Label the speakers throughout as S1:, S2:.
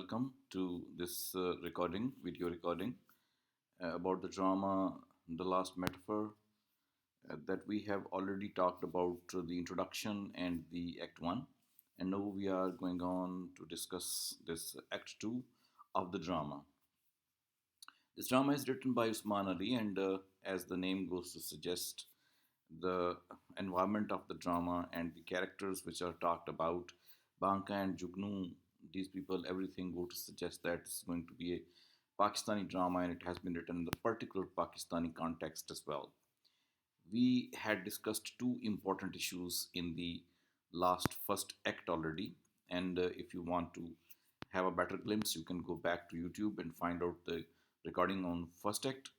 S1: welcome to this video recording about the drama, The Last Metaphor, that we have already talked about the introduction and the Act 1. And now we are going on to discuss this Act 2 of the drama. This drama is written by Usman Ali, and as the name goes to suggest, the environment of the drama and the characters which are talked about, Banka and Jugnu, these people, everything go to suggest that it's going to be a Pakistani drama and it has been written in the particular Pakistani context as well. We had discussed two important issues in the last first act already, and if you want to have a better glimpse, you can go back to YouTube and find out the recording on first act.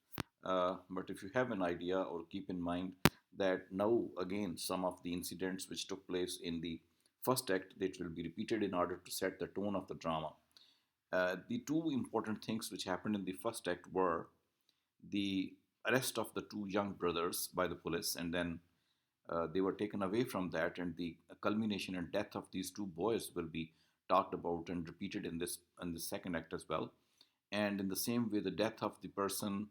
S1: But if you have an idea or keep in mind that now again some of the incidents which took place in the first act, that will be repeated in order to set the tone of the drama. The two important things which happened in the first act were the arrest of the two young brothers by the police, and then they were taken away from that, and the culmination and death of these two boys will be talked about and repeated in the second act as well. And in the same way, the death of the person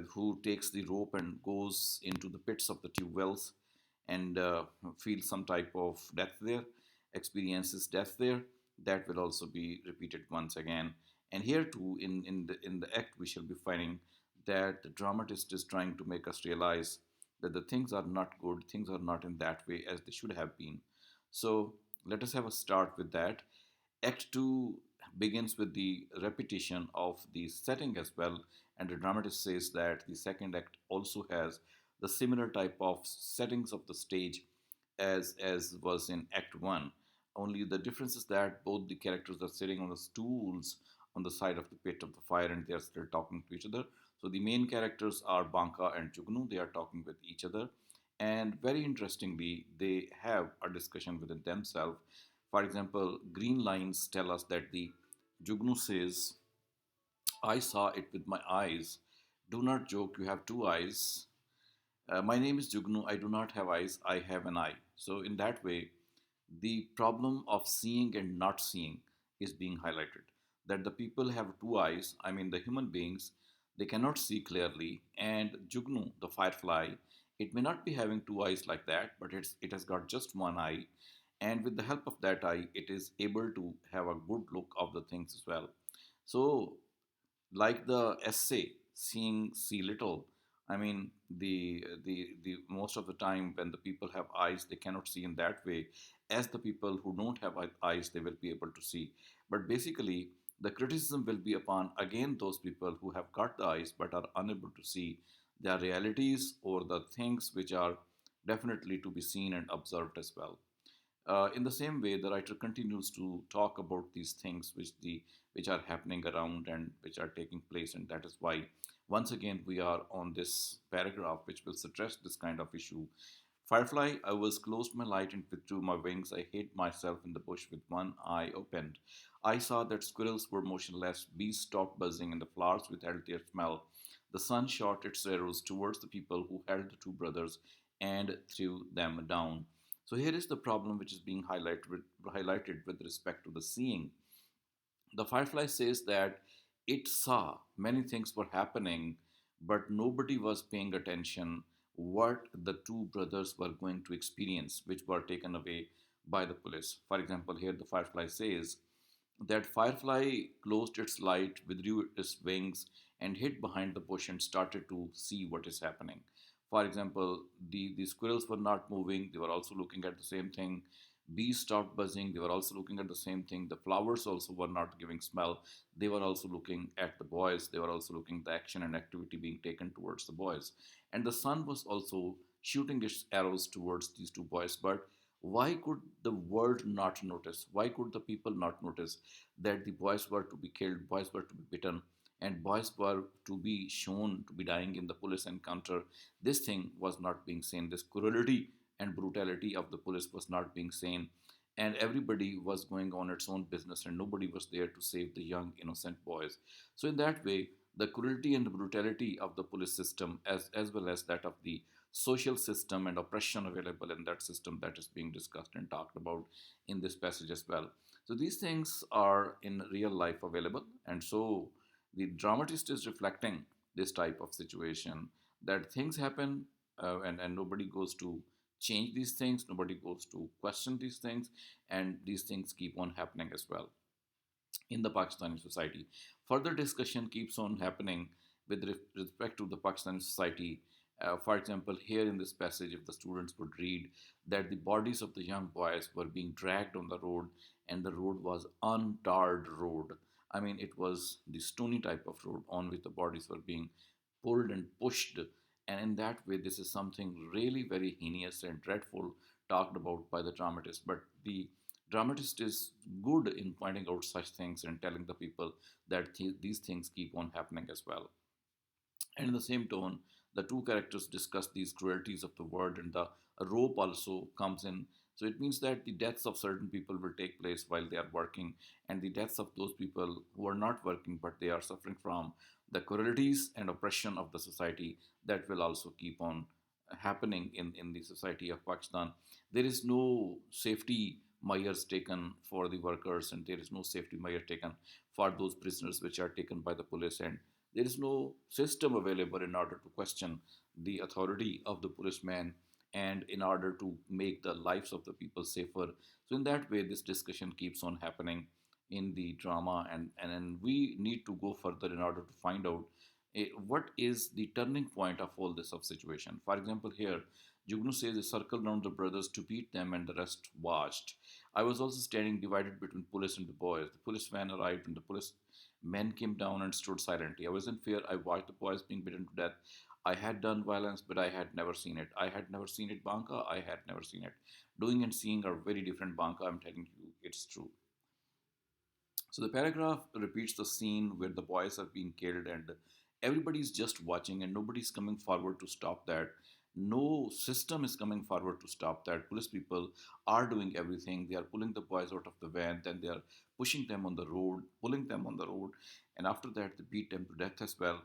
S1: who takes the rope and goes into the pits of the tube wells and feels some type of death there, experiences death there, that will also be repeated once again. And here too, in the act, we shall be finding that the dramatist is trying to make us realize that the things are not good, things are not in that way as they should have been. So let us have a start with that. Act 2 begins with the repetition of the setting as well, and the dramatist says that the second act also has the similar type of settings of the stage as was in Act 1. Only the difference is that both the characters are sitting on the stools on the side of the pit of the fire and they are still talking to each other. So the main characters are Banka and Jugnu, they are talking with each other. And very interestingly, they have a discussion within themselves. For example, green lines tell us that the Jugnu says, I saw it with my eyes. Do not joke, you have two eyes. My name is Jugnu, I do not have eyes, I have an eye. So, in that way, the problem of seeing and not seeing is being highlighted. That the people have two eyes, I mean, the human beings, they cannot see clearly, and Jugnu, the firefly, it may not be having two eyes like that, but it has got just one eye, and with the help of that eye, it is able to have a good look of the things as well. So, like the essay seeing see little, I mean, the most of the time when the people have eyes they cannot see in that way as the people who don't have eyes they will be able to see. But basically the criticism will be upon again those people who have got the eyes but are unable to see their realities or the things which are definitely to be seen and observed as well. In the same way, the writer continues to talk about these things which are happening around and which are taking place, and that is why once again we are on this paragraph which will address this kind of issue. Firefly, I was closed my light and withdrew my wings. I hid myself in the bush with one eye opened. I saw that squirrels were motionless, bees stopped buzzing, and the flowers withheld their smell. The sun shot its arrows towards the people who held the two brothers and threw them down. So here is the problem which is being highlighted with respect to the seeing. The firefly says that it saw many things were happening, but nobody was paying attention what the two brothers were going to experience, which were taken away by the police. For example, here the firefly says that firefly closed its light, withdrew its wings, and hid behind the bush and started to see what is happening. For example, the squirrels were not moving, they were also looking at the same thing. Bees stopped buzzing, they were also looking at the same thing. The flowers also were not giving smell, they were also looking at the boys, they were also looking at the action and activity being taken towards the boys. And the sun was also shooting its arrows towards these two boys. But why could the world not notice? Why could the people not notice that the boys were to be killed, boys were to be bitten, and boys were to be shown to be dying in the police encounter? This thing was not being seen. This cruelty and brutality of the police was not being seen. And everybody was going on its own business, and nobody was there to save the young, innocent boys. So, in that way, the cruelty and the brutality of the police system, as well as that of the social system and oppression available in that system that is being discussed and talked about in this passage as well. So these things are in real life available, and so the dramatist is reflecting this type of situation, that things happen, and nobody goes to change these things, nobody goes to question these things, and these things keep on happening as well in the Pakistani society. Further discussion keeps on happening with respect to the Pakistani society. For example, here in this passage, if the students would read that the bodies of the young boys were being dragged on the road, and the road was untarred road. I mean, it was the stony type of road on which the bodies were being pulled and pushed. And in that way, this is something really very heinous and dreadful talked about by the dramatist. But the dramatist is good in pointing out such things and telling the people that these things keep on happening as well. And in the same tone, the two characters discuss these cruelties of the world, and the rope also comes in. So it means that the deaths of certain people will take place while they are working, and the deaths of those people who are not working but they are suffering from the cruelties and oppression of the society, that will also keep on happening in the society of Pakistan. There is no safety measures taken for the workers, and there is no safety measure taken for those prisoners which are taken by the police, and there is no system available in order to question the authority of the policeman and in order to make the lives of the people safer. So, in that way, this discussion keeps on happening in the drama, and we need to go further in order to find out what is the turning point of all this of situation. For example, here, Jugnu says they circled around the brothers to beat them, and the rest watched. I was also standing divided between police and the boys. The policeman arrived, and the police men came down and stood silently. I was in fear. I watched the boys being beaten to death. I had done violence, but I had never seen it. I had never seen it, Banka. I had never seen it. Doing and seeing are very different, Banka. I'm telling you, it's true. So the paragraph repeats the scene where the boys are being killed, and everybody's just watching, and nobody's coming forward to stop that. No system is coming forward to stop that. Police people are doing everything. They are pulling the boys out of the van, then they are pushing them on the road, pulling them on the road, and after that they beat them to death as well,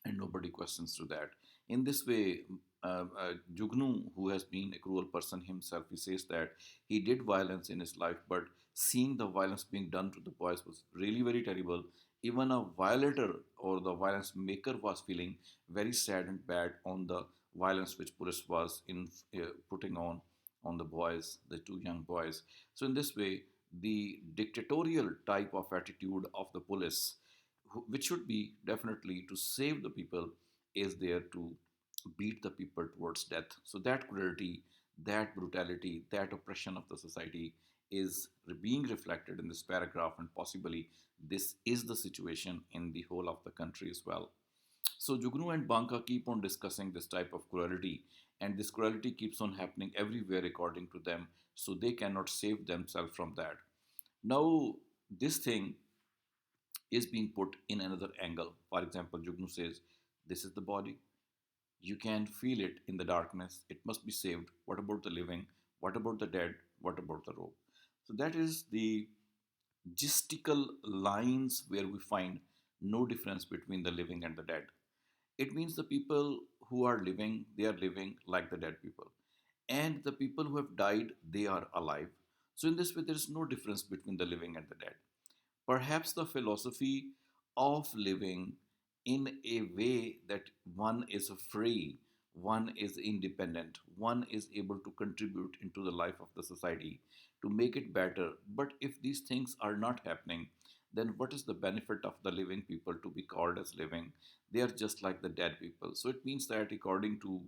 S1: and nobody questions to that. In this way, Jugnu, who has been a cruel person himself, he says that he did violence in his life, but seeing the violence being done to the boys was really very terrible. Even a violator or the violence maker was feeling very sad and bad on the violence which police was in putting on the boys, the two young boys. So in this way, the dictatorial type of attitude of the police, which should be definitely to save the people, is there to beat the people towards death. So that cruelty, that brutality, that oppression of the society is being reflected in this paragraph, and possibly this is the situation in the whole of the country as well. So Jugnu and Banka keep on discussing this type of cruelty, and this cruelty keeps on happening everywhere according to them, so they cannot save themselves from that. Now, this thing is being put in another angle. For example, Jugnu says, this is the body. You can feel it in the darkness. It must be saved. What about the living? What about the dead? What about the rope? So that is the gistical lines where we find no difference between the living and the dead. It means the people who are living, they are living like the dead people. And the people who have died, they are alive. So in this way, there is no difference between the living and the dead. Perhaps the philosophy of living in a way that one is free, one is independent, one is able to contribute into the life of the society to make it better. But if these things are not happening, then what is the benefit of the living people to be called as living? They are just like the dead people. So it means that, according to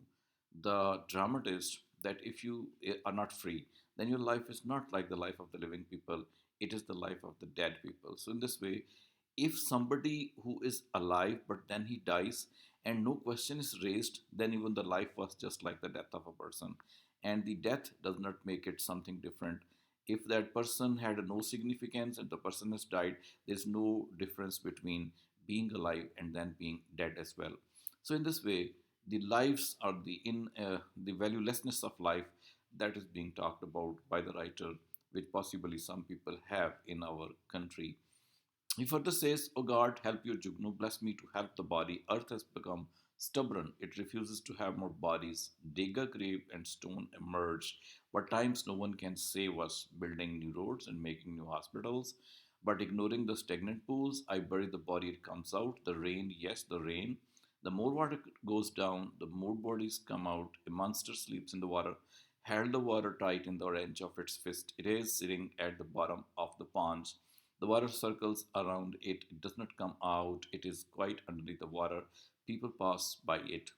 S1: the dramatist, that if you are not free, then your life is not like the life of the living people, it is the life of the dead people. So in this way, if somebody who is alive but then he dies and no question is raised, then even the life was just like the death of a person, and the death does not make it something different. If that person had no significance and the person has died, there's no difference between being alive and then being dead as well. So in this way, the lives or the valuelessness of life, that is being talked about by the writer, which possibly some people have in our country. He further says, O God, help your Jugnu, bless me to help the body. Earth has become Stubborn, it refuses to have more bodies. Dig a grave and stone emerged. What times no one can save us, building new roads and making new hospitals. But ignoring the stagnant pools, I bury the body, it comes out. The rain, yes, the rain. The more water goes down, the more bodies come out. A monster sleeps in the water. Held the water tight in the range of its fist. It is sitting at the bottom of the ponds. The water circles around it. It does not come out. It is quite underneath the water. People pass by it.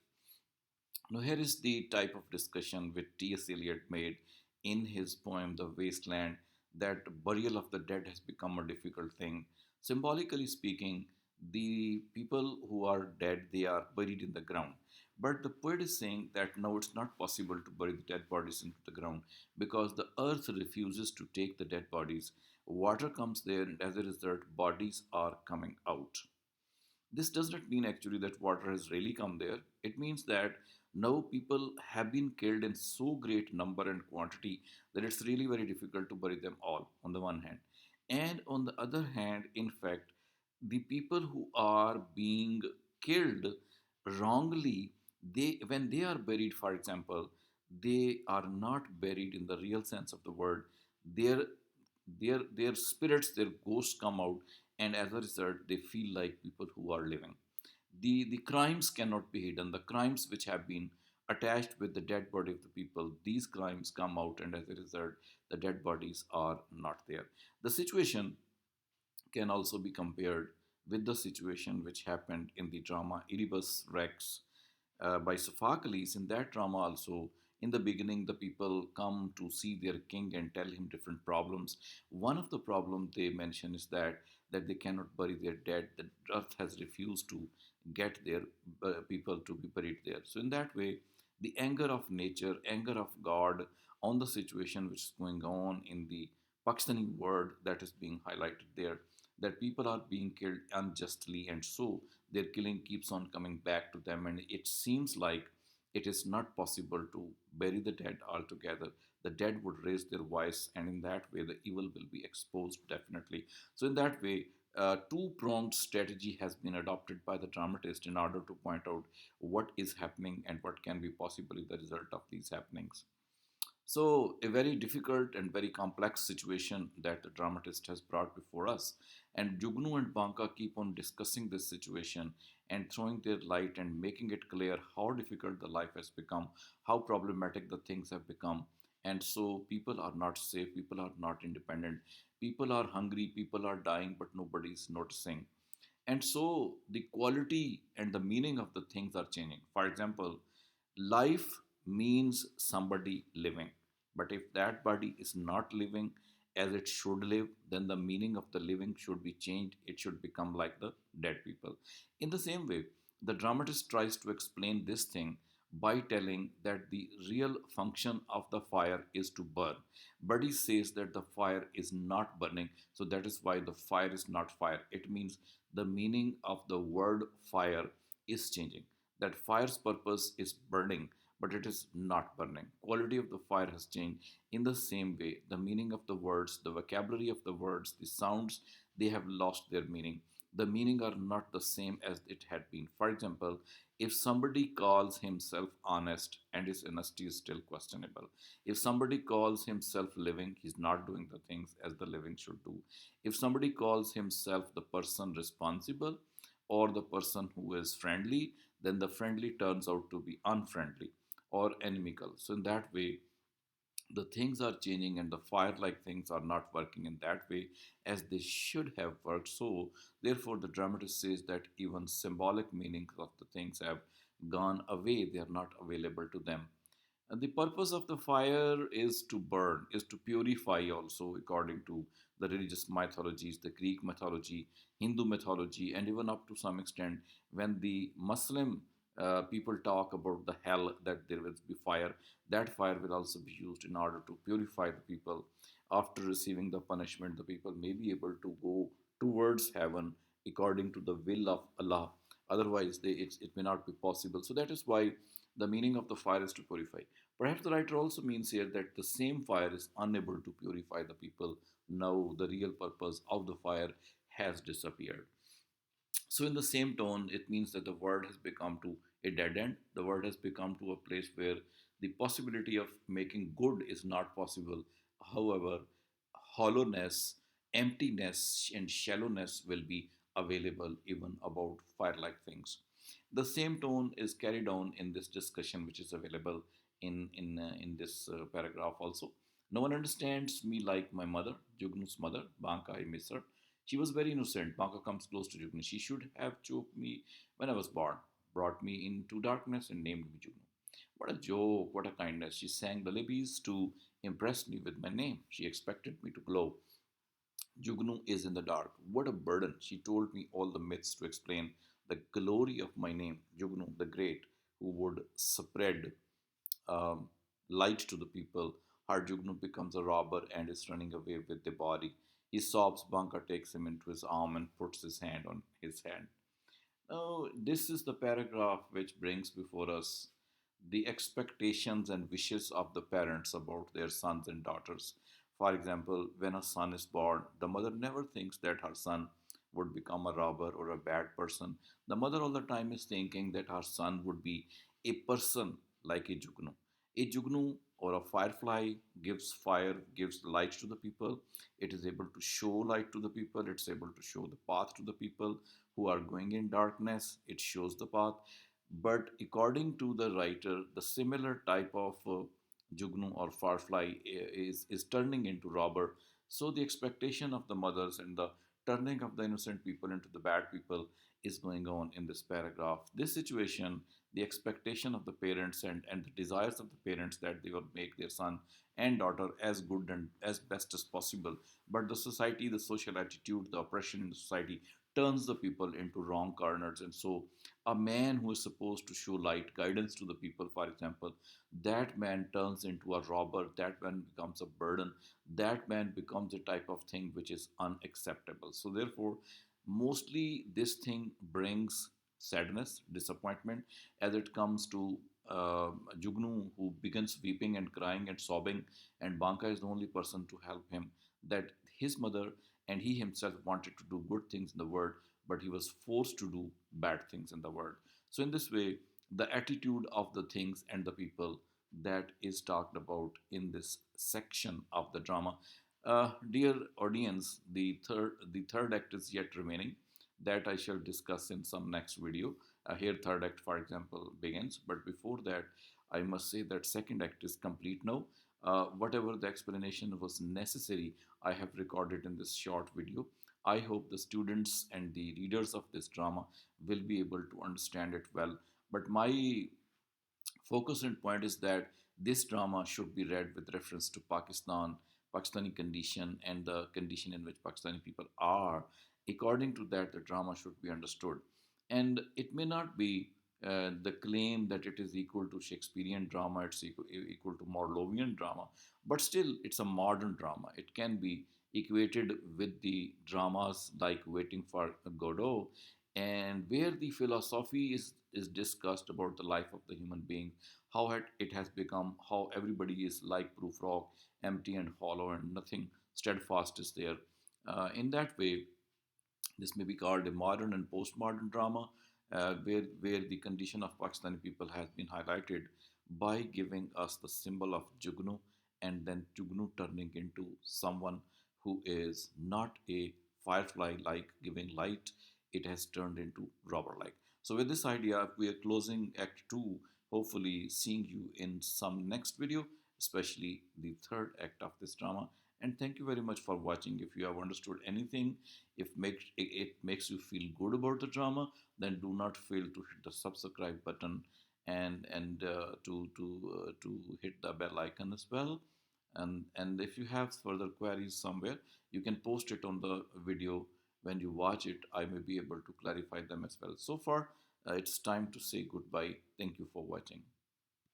S1: Now, here is the type of discussion which T.S. Eliot made in his poem The Wasteland, that burial of the dead has become a difficult thing. Symbolically speaking, the people who are dead, they are buried in the ground. But the poet is saying that no, it's not possible to bury the dead bodies into the ground because the earth refuses to take the dead bodies. Water comes there, and as a result, bodies are coming out. This does not mean actually that water has really come there. It means that now people have been killed in so great number and quantity that it's really very difficult to bury them all, on the one hand. And on the other hand, in fact, the people who are being killed wrongly, they when they are buried, for example, they are not buried in the real sense of the word. Their their spirits, their ghosts come out, and as a result they feel like people who are living. The crimes cannot be hidden. The crimes which have been attached with the dead body of the people, these crimes come out, and as a result the dead bodies are not there. The situation can also be compared with the situation which happened in the drama Oedipus Rex by Sophocles. In that drama, also, in the beginning, the people come to see their king and tell him different problems. One of the problems they mention is that they cannot bury their dead. The earth has refused to get their people to be buried there. So, in that way, the anger of nature, anger of God on the situation which is going on in the Pakistani world, that is being highlighted there, that people are being killed unjustly, and so their killing keeps on coming back to them, and it seems like it is not possible to bury the dead altogether. The dead would raise their voice, and in that way the evil will be exposed definitely. So in that way, two-pronged strategy has been adopted by the dramatist in order to point out what is happening and what can be possibly the result of these happenings. So, a very difficult and very complex situation that the dramatist has brought before us. And Jugnu and Banka keep on discussing this situation and throwing their light and making it clear how difficult the life has become, how problematic the things have become. And so, people are not safe, people are not independent, people are hungry, people are dying, but nobody is noticing. And so, the quality and the meaning of the things are changing. For example, life means somebody living. But if that body is not living as it should live, then the meaning of the living should be changed. It should become like the dead people. In the same way, the dramatist tries to explain this thing by telling that the real function of the fire is to burn. But he says that the fire is not burning, so that is why the fire is not fire. It means the meaning of the word fire is changing, that fire's purpose is burning, but it is not burning. Quality of the fire has changed. In the same way, the meaning of the words, the vocabulary of the words, the sounds, they have lost their meaning. The meaning are not the same as it had been. For example, if somebody calls himself honest and his honesty is still questionable, if somebody calls himself living, he's not doing the things as the living should do. If somebody calls himself the person responsible or the person who is friendly, then the friendly turns out to be unfriendly or inimical. So, in that way, the things are changing and the fire like things are not working in that way as they should have worked. So, therefore, the dramatist says that even symbolic meanings of the things have gone away, they are not available to them. And the purpose of the fire is to burn, is to purify also, according to the religious mythologies, the Greek mythology, Hindu mythology, and even up to some extent, when the Muslim people talk about the hell, that there will be fire, that fire will also be used in order to purify the people. After receiving the punishment, the people may be able to go towards heaven according to the will of Allah. Otherwise, it may not be possible. So that is why the meaning of the fire is to purify. Perhaps the writer also means here that the same fire is unable to purify the people. Now, the real purpose of the fire has disappeared. So, in the same tone, it means that the world has become to a dead end. The world has become to a place where the possibility of making good is not possible. However, hollowness, emptiness, and shallowness will be available even about fire like things. The same tone is carried on in this discussion, which is available in this paragraph also. No one understands me like my mother, Jugnu's mother, Banka, I miss her. She was very innocent. Banka comes close to Jugnu. She should have choked me when I was born, brought me into darkness, and named me Jugnu. What a joke, what a kindness. She sang lullabies to impress me with my name. She expected me to glow. Jugnu is in the dark. What a burden. She told me all the myths to explain the glory of my name, Jugnu the Great, who would spread um, light to the people. Her Jugnu becomes a robber and is running away with the body. He sobs. Banka takes him into his arm and puts his hand on his hand. Now, this is the paragraph which brings before us the expectations and wishes of the parents about their sons and daughters. For example, when a son is born, the mother never thinks that her son would become a robber or a bad person. The mother all the time is thinking that her son would be a person like a Jugnu. A Jugnu or a firefly gives fire, gives light to the people. It is able to show light to the people. It's able to show the path to the people who are going in darkness. It shows the path. But according to the writer, the similar type of Jugnu or Firefly is turning into robber. So the expectation of the mothers and the turning of the innocent people into the bad people is going on in this paragraph. This situation, the expectation of the parents and the desires of the parents that they will make their son and daughter as good and as best as possible. But the society, the social attitude, the oppression in the society turns the people into wrong corners. And so a man who is supposed to show light guidance to the people, for example, that man turns into a robber, that man becomes a burden, that man becomes a type of thing which is unacceptable. So therefore, mostly this thing brings sadness, disappointment, as it comes to Jugnu, who begins weeping and crying and sobbing, and Banka is the only person to help him. That his mother and he himself wanted to do good things in the world, but he was forced to do bad things in the world. So, in this way, the attitude of the things and the people that is talked about in this section of the drama. Dear audience, the third act is yet remaining. That I shall discuss in some next video. Here, third act, for example, begins. But before that, I must say that second act is complete now. Whatever the explanation was necessary, I have recorded in this short video. I hope the students and the readers of this drama will be able to understand it well. But my focus and point is that this drama should be read with reference to Pakistan, Pakistani condition, and the condition in which Pakistani people are. According to that, the drama should be understood. And it may not be the claim that it is equal to Shakespearean drama, it's equal to Marlowean drama, but still, it's a modern drama. It can be equated with the dramas like Waiting for Godot, and where the philosophy is discussed about the life of the human being, how it has become, how everybody is like proof rock, empty and hollow, and nothing steadfast is there. In that way, this may be called a modern and postmodern drama, where the condition of Pakistani people has been highlighted by giving us the symbol of Jugnu, and then Jugnu turning into someone who is not a firefly like giving light, it has turned into robber like. So, with this idea, we are closing Act 2, hopefully, seeing you in some next video, especially the third act of this drama. And thank you very much for watching. If you have understood anything, if it makes you feel good about the drama, then do not fail to hit the subscribe button and to hit the bell icon as well. And if you have further queries somewhere, you can post it on the video. When you watch it, I may be able to clarify them as well. So far, it's time to say goodbye. Thank you for watching.